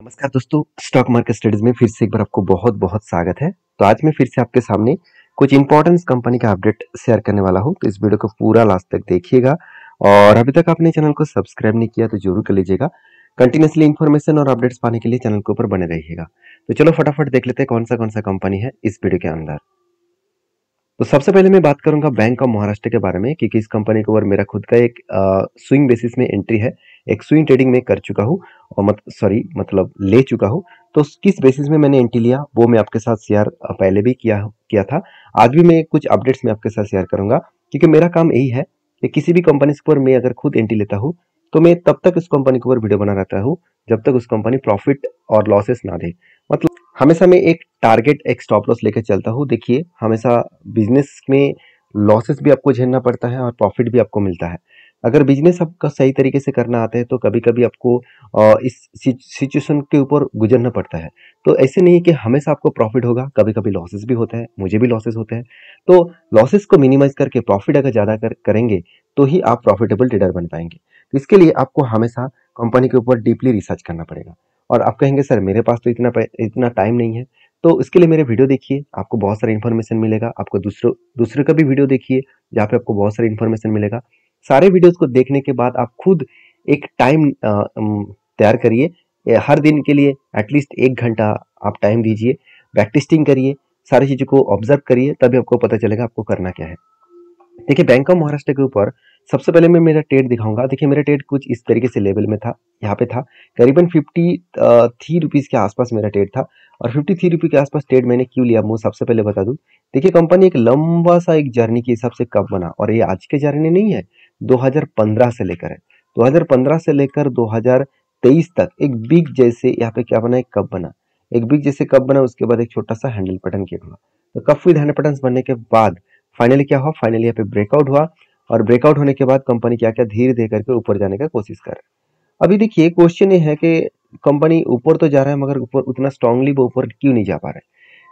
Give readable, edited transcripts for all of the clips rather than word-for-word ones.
नमस्कार दोस्तों, stock market studies में फिर से एक बार आपको बहुत बहुत स्वागत है। तो आज मैं फिर से आपके सामने कुछ इंपॉर्टेंट कंपनी का अपडेट शेयर करने वाला हूं। तो इस वीडियो को पूरा लास्ट तक देखिएगा और अभी तक आपने चैनल को सब्सक्राइब नहीं किया तो जरूर कर लीजिएगा। कंटिन्यूसली इन्फॉर्मेशन और अपडेट्स पाने के लिए चैनल के ऊपर बने रहिएगा। तो चलो फटाफट देख लेते हैं कौन सा कंपनी है इस वीडियो के अंदर। तो सबसे पहले मैं बात करूंगा बैंक ऑफ महाराष्ट्र के बारे में, क्योंकि इस कंपनी के ऊपर मेरा खुद का एक स्विंग बेसिस में एंट्री है। एक स्विंग ट्रेडिंग में कर चुका हूँ और मतलब ले चुका हूँ। तो किस बेसिस में मैंने एंट्री लिया वो मैं आपके साथ शेयर पहले भी किया था। आज भी मैं कुछ अपडेट्स में आपके साथ शेयर करूंगा, क्योंकि मेरा काम यही है कि किसी भी कंपनी के ऊपर मैं अगर खुद एंट्री लेता हूँ तो मैं तब तक उस कंपनी के ऊपर वीडियो बना रहता हूँ जब तक उस कंपनी प्रॉफिट और लॉसेस ना दे। मतलब हमेशा मैं एक टारगेट एक स्टॉप लॉस लेकर चलता हूँ। देखिए, हमेशा बिजनेस में लॉसेस भी आपको झेलना पड़ता है और प्रॉफिट भी आपको मिलता है। अगर बिजनेस आपका सही तरीके से करना आता है तो कभी कभी आपको इस सिचुएशन के ऊपर गुजरना पड़ता है। तो ऐसे नहीं है कि हमेशा आपको प्रॉफिट होगा, कभी कभी लॉसेस भी होते हैं, मुझे भी लॉसेस होते हैं। तो लॉसेस को मिनिमाइज करके प्रॉफिट अगर ज्यादा करेंगे तो ही आप प्रॉफिटेबल ट्रेडर बन पाएंगे। तो इसके लिए आपको हमेशा कंपनी के ऊपर डीपली रिसर्च करना पड़ेगा। और आप कहेंगे सर मेरे पास तो इतना टाइम नहीं है। तो इसके लिए मेरे वीडियो देखिए, आपको बहुत सारा इन्फॉर्मेशन मिलेगा। आपको दूसरों दूसरे का भी वीडियो देखिए जहाँ पे आपको बहुत सारा इन्फॉर्मेशन मिलेगा। सारे वीडियोस को देखने के बाद आप खुद एक टाइम तैयार करिए। हर दिन के लिए एटलीस्ट 1 घंटा आप टाइम दीजिए, बैक टेस्टिंग करिए, सारी चीज़ों को ऑब्जर्व करिए, तभी आपको पता चलेगा आपको करना क्या है। देखिए, बैंक ऑफ महाराष्ट्र के ऊपर सबसे पहले मैं मेरा ट्रेड दिखाऊंगा। देखिए, मेरा ट्रेड कुछ इस तरीके से लेवल में था, यहाँ पे था करीबन 53 रुपीज के आसपास मेरा ट्रेड था। और 53 रुपये के आसपास ट्रेड मैंने क्यों लिया वो सबसे पहले बता दूं। देखिए, कंपनी एक लंबा सा एक जर्नी के हिसाब से कब बना, और ये आज के जर्नी नहीं है, 2015 से लेकर है। 2015 से लेकर 2023 तक एक बिग जैसे यहाँ पे क्या बना, एक कब बना, एक बिग जैसे कब बना। उसके बाद एक छोटा सा हैंडल पैटर्न किया हुआ। तो कब विद हैंडल पैटर्न बनने के बाद फाइनली क्या हुआ, फाइनली यहाँ पे ब्रेकआउट हुआ। और ब्रेकआउट होने के बाद कंपनी क्या क्या धीरे धीरे करके ऊपर जाने का कोशिश कर रहा है। अभी देखिए, क्वेश्चन ये है कि कंपनी ऊपर तो जा रहा है मगर ऊपर उतना स्ट्रांगली वो ऊपर क्यों नहीं जा पा रहा है।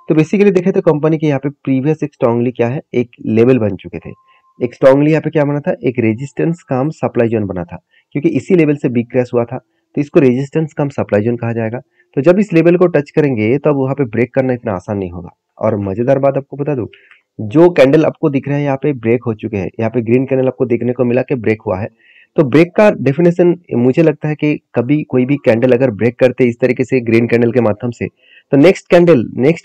तो बेसिकली देखे तो कंपनी के यहाँ पे प्रीवियस एक स्ट्रांगली क्या है, एक लेवल बन चुके थे। एक स्ट्रांगली यहाँ पे क्या बना था, एक रेजिस्टेंस कम सप्लाई जोन बना था, क्योंकि इसी लेवल से बिग क्रैश हुआ था। तो इसको रेजिस्टेंस कम सप्लाई जोन कहा जाएगा। तो जब इस लेवल को टच करेंगे तब वहां पे ब्रेक करना इतना आसान नहीं होगा। और मजेदार बात आपको बता दूं, जो कैंडल आपको दिख रहा है यहाँ पे ब्रेक हो चुके हैं, यहाँ पे ग्रीन कैंडल आपको देखने को मिला कि ब्रेक हुआ है। तो ब्रेक का डेफिनेशन मुझे लगता है कि कभी कोई भी कैंडल अगर ब्रेक करते इस तरीके से ग्रीन कैंडल के माध्यम से, तो नेक्स्ट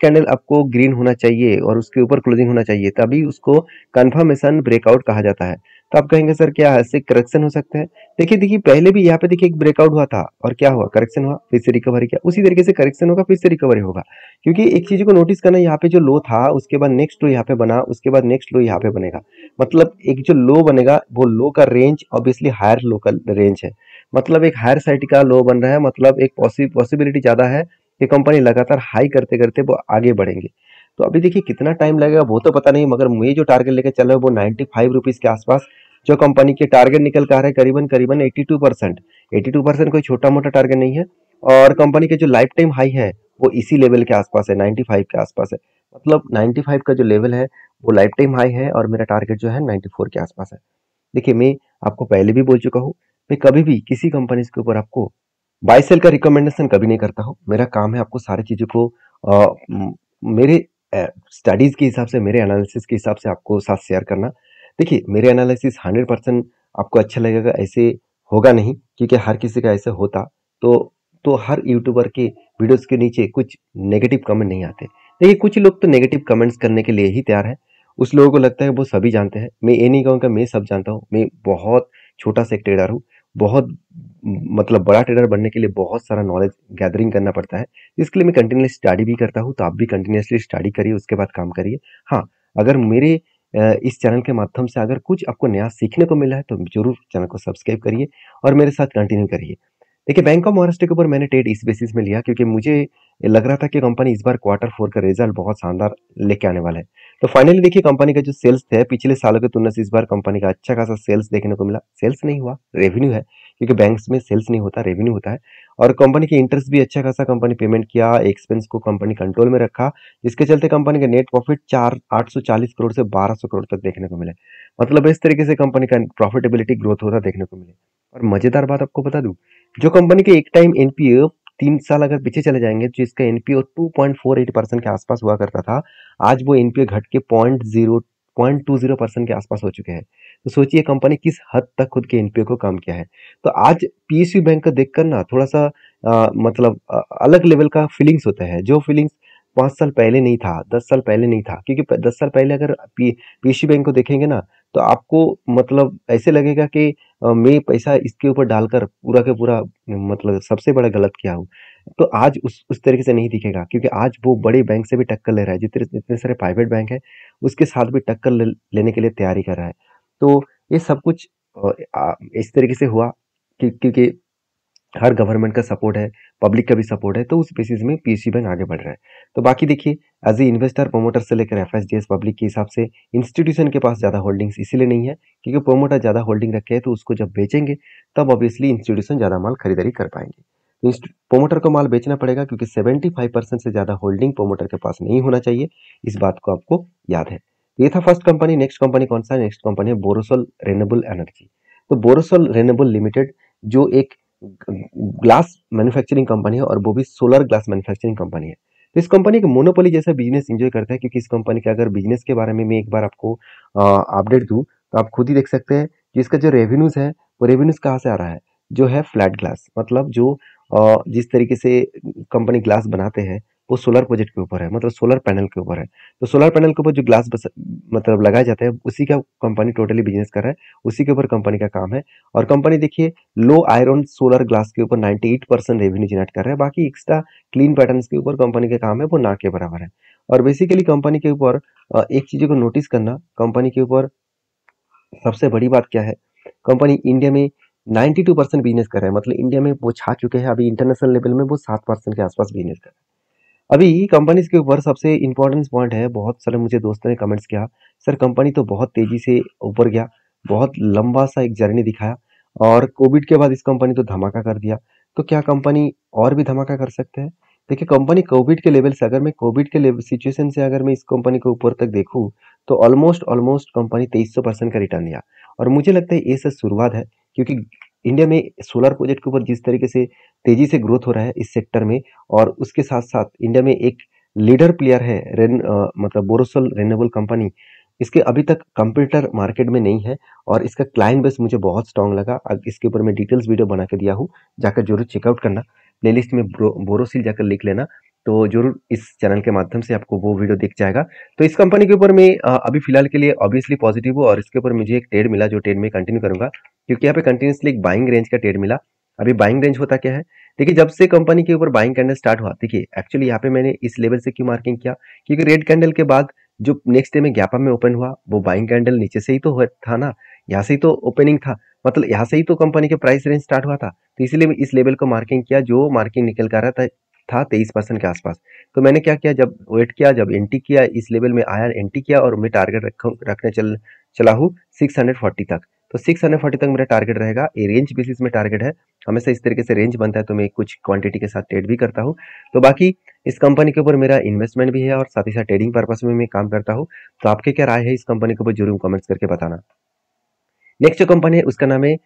कैंडल आपको ग्रीन होना चाहिए और उसके ऊपर क्लोजिंग होना चाहिए, तभी उसको कंफर्मेशन ब्रेकआउट कहा जाता है। तो आप कहेंगे सर क्या ऐसे करेक्शन हो सकता है। देखिए देखिए, पहले भी यहाँ पे देखिए एक ब्रेकआउट हुआ था और क्या हुआ, करेक्शन हुआ, फिर से रिकवरी किया, उसी तरीके से करेक्शन होगा फिर से रिकवरी होगा। क्योंकि एक चीज को नोटिस करना, यहाँ पे जो लो था उसके बाद नेक्स्ट लो यहाँ पे बना, उसके बाद नेक्स्ट लो यहाँ पे बनेगा। मतलब एक जो लो बनेगा वो लो का रेंज ऑब्वियसली हायर लो का रेंज है। मतलब एक हायर साइड का लो बन रहा है, मतलब एक पॉसिबिलिटी ज्यादा है कि कंपनी लगातार हाई करते करते वो आगे बढ़ेंगे। तो अभी देखिए कितना टाइम लगेगा वो तो पता नहीं, मगर मैं जो टारगेट लेकर चल रहा हूँ वो 95 रुपीज के आसपास जो कंपनी के टारगेट निकल कर आ रहा है, करीबन करीबन 82%। 82% कोई छोटा मोटा टारगेट नहीं है। और कंपनी के जो लाइफ टाइम हाई है वो इसी लेवल के आसपास है, 95 के आसपास है। मतलब 95 का जो लेवल है वो लाइफ टाइम हाई है और मेरा टारगेट जो है 94 के आसपास है। देखिए, मैं आपको पहले भी बोल चुका हूँ, मैं कभी भी किसी कंपनी के ऊपर आपको बाय सेल का रिकमेंडेशन कभी नहीं करता हूँ। मेरा काम है आपको सारी चीजों को मेरे स्टडीज के हिसाब से, मेरे एनालिसिस के हिसाब से आपको साथ शेयर करना। देखिए, मेरे एनालिसिस 100% आपको अच्छा लगेगा ऐसे होगा नहीं, क्योंकि हर किसी का ऐसे होता तो हर यूट्यूबर के वीडियोस के नीचे कुछ नेगेटिव कमेंट नहीं आते। देखिए, कुछ लोग तो नेगेटिव कमेंट्स करने के लिए ही तैयार है। उस लोगों को लगता है वो सभी जानते हैं। मैं ये नहीं कहूँगा मैं सब जानता हूँ, मैं बहुत छोटा सा एक ट्रेडर हूँ। बहुत मतलब बड़ा ट्रेडर बनने के लिए बहुत सारा नॉलेज गैदरिंग करना पड़ता है। इसके लिए मैं कंटिन्यूसली स्टडी भी करता हूँ, तो आप भी कंटिन्यूसली स्टडी करिए, उसके बाद काम करिए। हाँ, अगर मेरे इस चैनल के माध्यम से अगर कुछ आपको नया सीखने को मिला है तो जरूर चैनल को सब्सक्राइब करिए और मेरे साथ कंटिन्यू करिए। देखिए, बैंक ऑफ महाराष्ट्र के ऊपर मैंने ट्रेड इस बेसिस में लिया क्योंकि मुझे लग रहा था कि कंपनी इस बार Q4 का रिजल्ट बहुत शानदार लेके आने वाला है। तो फाइनली देखिए, कंपनी का जो सेल्स थे पिछले सालों की तुलना से इस बार कंपनी का अच्छा खासा सेल्स देखने को मिला। सेल्स नहीं हुआ, रेवेन्यू है, क्योंकि बैंक्स में सेल्स नहीं होता, रेवेन्यू होता है। और कंपनी की इंटरेस्ट भी अच्छा खासा कंपनी पेमेंट किया, एक्सपेंस को कंपनी कंट्रोल में रखा, जिसके चलते कंपनी का नेट प्रॉफिट 840 करोड़ से 1200 करोड़ तक देखने को मिले। मतलब इस तरीके से कंपनी का प्रॉफिटेबिलिटी ग्रोथ होता देखने को मिले। और मजेदार बात आपको बता दूं, जो कंपनी के एक टाइम एनपीए 3 साल अगर पीछे चले जाएंगे तो इसका एनपीओ 2.48% के आसपास हुआ करता था। आज वो एनपीओ घट के 0.20% के आसपास हो चुके हैं। तो सोचिए कंपनी किस हद तक खुद के एनपीओ को कम किया है। तो आज पीएसयू बैंक को देखकर ना थोड़ा सा मतलब अलग लेवल का फीलिंग्स होता है, जो फीलिंग्स 5 साल पहले नहीं था, 10 साल पहले नहीं था। क्योंकि 10 साल पहले अगर पीएसयू बैंक को देखेंगे ना तो आपको मतलब ऐसे लगेगा कि मैं पैसा इसके ऊपर डालकर पूरा का पूरा मतलब सबसे बड़ा गलत किया हूँ। तो आज उस तरीके से नहीं दिखेगा, क्योंकि आज वो बड़े बैंक से भी टक्कर ले रहा है। जितने जितने सारे प्राइवेट बैंक है उसके साथ भी टक्कर लेने के लिए तैयारी कर रहा है। तो ये सब कुछ इस तरीके से हुआ क्योंकि हर गवर्नमेंट का सपोर्ट है, पब्लिक का भी सपोर्ट है, तो उस बेसिस में पीएसयू बैंक आगे बढ़ रहा है। तो बाकी देखिए, एज ए इन्वेस्टर, प्रोमोटर से लेकर एफएसडीएस पब्लिक के हिसाब से इंस्टीट्यूशन के पास ज़्यादा होल्डिंग्स इसीलिए नहीं है क्योंकि प्रोमोटर ज़्यादा होल्डिंग रखे हैं, तो उसको जब बेचेंगे तब ऑब्वियसली इंस्टीट्यूशन ज़्यादा माल खरीदारी कर पाएंगे। तो प्रोमोटर को माल बेचना पड़ेगा क्योंकि 75% से ज़्यादा होल्डिंग प्रोमोटर के पास नहीं होना चाहिए। इस बात को आपको याद है। ये था फर्स्ट कंपनी। नेक्स्ट कंपनी कौन सा है? नेक्स्ट कंपनी है बोरोसल रेन्यूएबल एनर्जी। तो बोरोसल रेन्यूएबल लिमिटेड जो एक ग्लास मैन्युफैक्चरिंग कंपनी है और वो भी सोलर ग्लास मैन्युफैक्चरिंग कंपनी है। तो इस कंपनी का मोनोपोली जैसा बिजनेस एंजॉय करता है, क्योंकि इस कंपनी का अगर बिजनेस के बारे में मैं एक बार आपको अपडेट दूं तो आप खुद ही देख सकते हैं कि इसका जो रेवेन्यूज है वो रेवेन्यूज कहाँ से आ रहा है, जो है फ्लैट ग्लास। मतलब जो जिस तरीके से कंपनी ग्लास बनाते हैं वो सोलर प्रोजेक्ट के ऊपर है, मतलब सोलर पैनल के ऊपर है। तो सोलर पैनल के ऊपर जो ग्लास मतलब लगाए जाते हैं उसी का कंपनी टोटली बिजनेस कर रहा है, उसी के ऊपर कंपनी का काम है। और कंपनी देखिए लो आयरन सोलर ग्लास के ऊपर 98% रेवेन्यू जनरेट कर रहा है। बाकी एक्स्ट्रा क्लीन पैटर्न्स के ऊपर कंपनी का काम है वो ना के बराबर है। और बेसिकली कंपनी के ऊपर एक चीज को नोटिस करना, कंपनी के ऊपर सबसे बड़ी बात क्या है, कंपनी इंडिया में 92% बिजनेस कर रहा है। मतलब इंडिया में वो छा चुके हैं, अभी इंटरनेशनल लेवल में वो 7% के आसपास बिजनेस कर रहे हैं। अभी कंपनीज के ऊपर सबसे इंपॉर्टेंट पॉइंट है, बहुत सारे मुझे दोस्तों ने कमेंट्स किया, सर कंपनी तो बहुत तेजी से ऊपर गया, बहुत लंबा सा एक जर्नी दिखाया और कोविड के बाद इस कंपनी तो धमाका कर दिया। तो क्या कंपनी और भी धमाका कर सकते हैं? देखिए कंपनी कोविड के लेवल से, अगर मैं कोविड के लेवल सिचुएशन से अगर मैं इस कंपनी को ऊपर तक देखूं तो ऑलमोस्ट ऑलमोस्ट कंपनी 2300% का रिटर्न लिया। और मुझे लगता है ये सब शुरुआत है, क्योंकि इंडिया में सोलर प्रोजेक्ट के ऊपर जिस तरीके से तेजी से ग्रोथ हो रहा है इस सेक्टर में, और उसके साथ साथ इंडिया में एक लीडर प्लेयर है मतलब बोरोसल रेन्यूएबल कंपनी, इसके अभी तक कंप्यूटर मार्केट में नहीं है और इसका क्लाइंट बेस मुझे बहुत स्ट्रांग लगा। अब इसके ऊपर मैं डिटेल्स वीडियो बना के दिया हूँ, जाकर जरूर चेकआउट करना। प्लेलिस्ट में बोरोसिल जाकर लिख लेना, तो जरूर इस चैनल के माध्यम से आपको वो वीडियो दिख जाएगा। तो इस कंपनी के ऊपर मैं अभी फिलहाल के लिए ऑब्वियसली पॉजिटिव हूँ और इसके ऊपर मुझे एक ट्रेड मिला, जो ट्रेड में कंटिन्यू करूंगा, क्योंकि यहाँ पे कंटिन्यूसली एक बाइंग रेंज का ट्रेड मिला। अभी बाइंग रेंज होता क्या है, देखिए जब से कंपनी के ऊपर बाइंग कैंडल स्टार्ट हुआ, देखिए एक्चुअली यहाँ पे मैंने इस लेवल से क्यों मार्किंग किया, क्योंकि रेड कैंडल के बाद जो नेक्स्ट डे में गैप अप में ओपन हुआ वो बाइंग कैंडल नीचे से ही तो था ना, यहाँ से ही तो ओपनिंग था, मतलब यहाँ से ही तो कंपनी के प्राइस रेंज स्टार्ट हुआ था। तो इसीलिए इस लेवल को मार्किंग किया, जो मार्किंग निकल कर रहा था 23% के आसपास। तो मैंने क्या किया, जब वेट किया, जब एंट्री किया, इस लेवल में आया, एंट्री किया और मैं टारगेट रखने चला हूँ 640 तक। तो 640 तक मेरा टारगेट रहेगा, ये रेंज बेसिस में टारगेट है। हमेशा इस तरीके से रेंज बनता है तो मैं कुछ क्वांटिटी के साथ ट्रेड भी करता हूँ। तो बाकी इस कंपनी के ऊपर मेरा इन्वेस्टमेंट भी है और साथ ही साथ ट्रेडिंग पर्पस में मैं काम करता हूँ। तो आपके क्या राय है इस कंपनी के ऊपर जरूर कमेंट्स करके बताना। नेक्स्ट जो कंपनी है उसका नाम है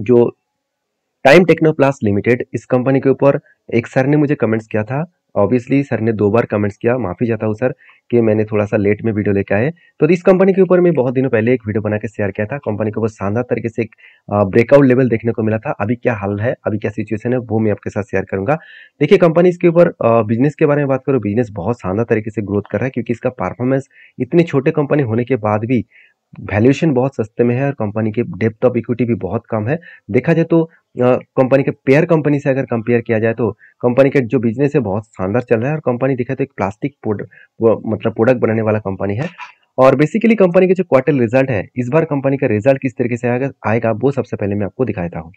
जो टाइम टेक्नोप्लास लिमिटेड। इस कंपनी के ऊपर एक सर ने मुझे कमेंट्स किया था, ऑब्वियसली सर ने 2 बार कमेंट्स किया, माफी चाहता हूँ सर कि मैंने थोड़ा सा लेट में वीडियो लेके आए। तो इस कंपनी के ऊपर मैं बहुत दिनों पहले एक वीडियो बना के शेयर किया था। कंपनी के ऊपर शानदार तरीके से एक ब्रेकआउट लेवल देखने को मिला था। अभी क्या हाल है, अभी क्या सिचुएशन है, वो मैं आपके साथ शेयर करूंगा। देखिए कंपनी इसके ऊपर बिजनेस के बारे में बात करूँ, बिजनेस बहुत शानदार तरीके से ग्रोथ कर रहा है, क्योंकि इसका परफॉर्मेंस इतने छोटे कंपनी होने के बाद भी वैल्यूएशन बहुत सस्ते में है और कंपनी के डेप्थ ऑफ इक्विटी भी बहुत कम है। देखा जाए तो कंपनी के पेयर कंपनी से अगर कंपेयर किया जाए तो कंपनी का जो बिजनेस है बहुत शानदार चल रहा है। और कंपनी देखा तो एक प्लास्टिक मतलब प्रोडक्ट बनाने वाला कंपनी है। और बेसिकली कंपनी के जो क्वार्टर रिजल्ट है, इस बार कंपनी का रिजल्ट किस तरीके से आएगा वो सबसे पहले मैं आपको दिखाता हूँ।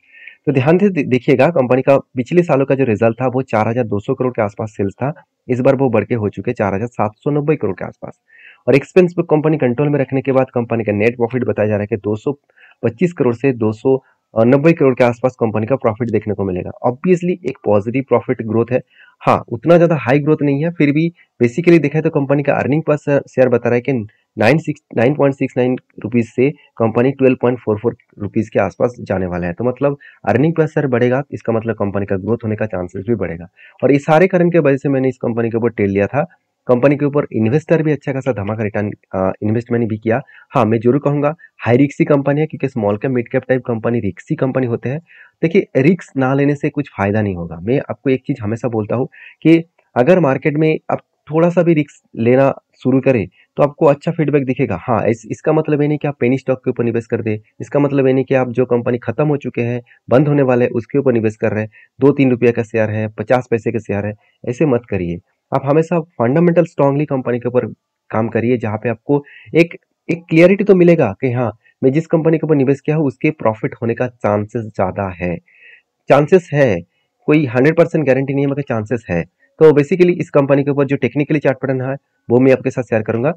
तो ध्यान से देखिएगा, कंपनी का पिछले सालों का जो रिजल्ट था वो 4200 करोड़ के आसपास सेल्स था। इस बार वो बढ़ के हो चुके 4790 करोड़ के आसपास। और एक्सपेंस पे कंपनी कंट्रोल में रखने के बाद कंपनी का नेट प्रॉफिट बताया जा रहा है कि 225 करोड़ से 290 करोड़ के आसपास कंपनी का प्रॉफिट देखने को मिलेगा। ऑब्वियसली एक पॉजिटिव प्रॉफिट ग्रोथ है, हाँ उतना ज्यादा हाई ग्रोथ नहीं है, फिर भी बेसिकली देखा तो कंपनी का अर्निंग पर शेयर बता रहा है कि 9.69 रुपीज़ से कंपनी 12.44 रुपीज़ के आसपास जाने वाला है। तो मतलब अर्निंग पर सर बढ़ेगा, इसका मतलब कंपनी का ग्रोथ होने का चांसेस भी बढ़ेगा। और इस सारे कारण के वजह से मैंने इस कंपनी के ऊपर टेल लिया था। कंपनी के ऊपर इन्वेस्टर भी अच्छा खासा धमाका रिटर्न इन्वेस्ट मैंने भी किया। हाँ, मैं जरूर कहूंगा हाई रिक्सी कंपनी है, क्योंकि small cap mid cap type company रिक्सी कंपनी होते हैं। देखिए, रिक्स ना लेने से कुछ फायदा नहीं होगा। मैं आपको एक चीज हमेशा बोलता हूँ कि अगर मार्केट में आप थोड़ा सा भी रिक्स लेना शुरू करें तो आपको अच्छा फीडबैक दिखेगा। हाँ, इसका मतलब ये नहीं कि आप पेनी स्टॉक के ऊपर निवेश कर दे। इसका मतलब ये नहीं कि आप जो कंपनी खत्म हो चुके हैं, बंद होने वाले हैं, उसके ऊपर निवेश कर रहे हैं। 2-3 रुपये का शेयर है, 50 पैसे का शेयर है, ऐसे मत करिए। आप हमेशा फंडामेंटल स्ट्रांगली कंपनी के ऊपर काम करिए, जहाँ पे आपको एक एक क्लियरिटी तो मिलेगा कि हाँ, मैं जिस कंपनी के ऊपर निवेश किया हूँ उसके प्रॉफिट होने का चांसेस ज्यादा है। चांसेस है, कोई 100% गारंटी नहीं है, मगर चांसेस है। तो बेसिकली इस कंपनी के ऊपर जो टेक्निकली चार्ट पैटर्न है वो मैं आपके साथ शेयर करूंगा।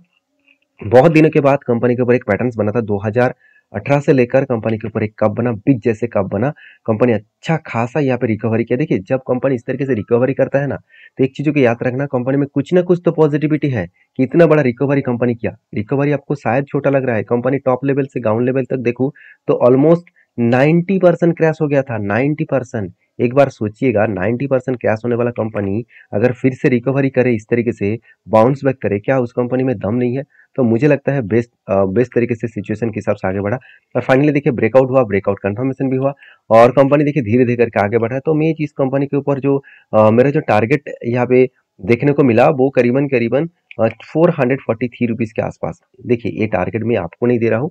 बहुत दिनों के बाद कंपनी के ऊपर एक पैटर्न बना था। 2018 से लेकर कंपनी के ऊपर एक कप बना, बिग जैसे कप बना। कंपनी अच्छा खासा यहाँ पे रिकवरी किया। देखिए, जब कंपनी इस तरीके से रिकवरी करता है ना, तो एक चीजों को याद रखना, कंपनी में कुछ ना कुछ तो पॉजिटिविटी है कि इतना बड़ा रिकवरी कंपनी किया। रिकवरी आपको शायद छोटा लग रहा है, कंपनी टॉप लेवल से ग्राउंड लेवल तक देखूं तो ऑलमोस्ट 90% क्रैश हो गया था। 90%। एक बार सोचिएगा, 90% क्रैश होने वाला कंपनी अगर फिर से रिकवरी करे, इस तरीके से बाउंस बैक करे, क्या उस कंपनी में दम नहीं है? तो मुझे लगता है बेस्ट तरीके से सिचुएशन के हिसाब से आगे बढ़ा। और फाइनली देखिए, ब्रेकआउट हुआ, ब्रेकआउट कंफर्मेशन भी हुआ, और कंपनी देखिए धीरे धीरे करके आगे बढ़ा है। तो मैं इस कंपनी के ऊपर जो मेरा जो टारगेट यहाँ पे देखने को मिला वो करीबन करीबन 443 रुपीज के आसपास। देखिए, ये टारगेट मैं आपको नहीं दे रहा हूँ,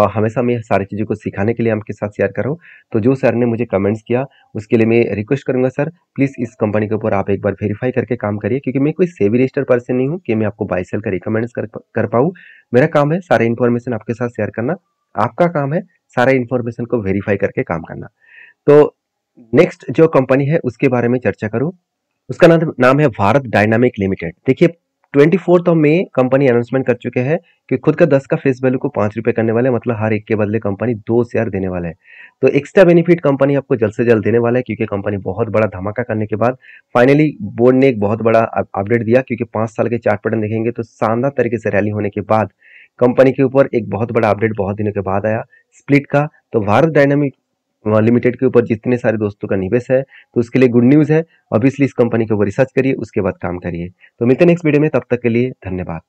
हमेशा मैं सारी चीज़ों को सिखाने के लिए आपके साथ शेयर कर रहा हूँ। तो जो सर ने मुझे कमेंट्स किया उसके लिए मैं रिक्वेस्ट करूंगा, सर प्लीज़ इस कंपनी के ऊपर आप एक बार वेरीफाई करके काम करिए, क्योंकि मैं कोई सेबी रजिस्टर्ड पर्सन नहीं हूँ कि मैं आपको बाय सेल का रिकमेंड कर पाऊँ। मेरा काम है सारे इन्फॉर्मेशन आपके साथ शेयर करना, आपका काम है सारे इन्फॉर्मेशन को वेरीफाई करके काम करना। तो नेक्स्ट जो कंपनी है उसके बारे में चर्चा करूँ, उसका नाम नाम है भारत डायनामिक लिमिटेड। देखिए, 24 मई कंपनी अनाउंसमेंट कर चुके हैं कि खुद का 10 का फेस वैल्यू को 5 रुपए करने वाले हैं, मतलब हर एक के बदले कंपनी 2 शेयर देने वाला है। तो एक्स्ट्रा बेनिफिट कंपनी आपको जल्द से जल्द देने वाला है, क्योंकि कंपनी बहुत बड़ा धमाका करने के बाद फाइनली बोर्ड ने एक बहुत बड़ा अपडेट दिया। क्योंकि 5 साल के चार्ट पैटर्न देखेंगे तो शानदार तरीके से रैली होने के बाद कंपनी के ऊपर एक बहुत बड़ा अपडेट बहुत दिनों के बाद आया स्प्लिट का। तो भारत डायनामिक लिमिटेड के ऊपर जितने सारे दोस्तों का निवेश है, तो उसके लिए गुड न्यूज़ है। ऑब्वियसली इस कंपनी के ऊपर रिसर्च करिए, उसके बाद काम करिए। तो मिलते हैं नेक्स्ट वीडियो में, तब तक के लिए धन्यवाद।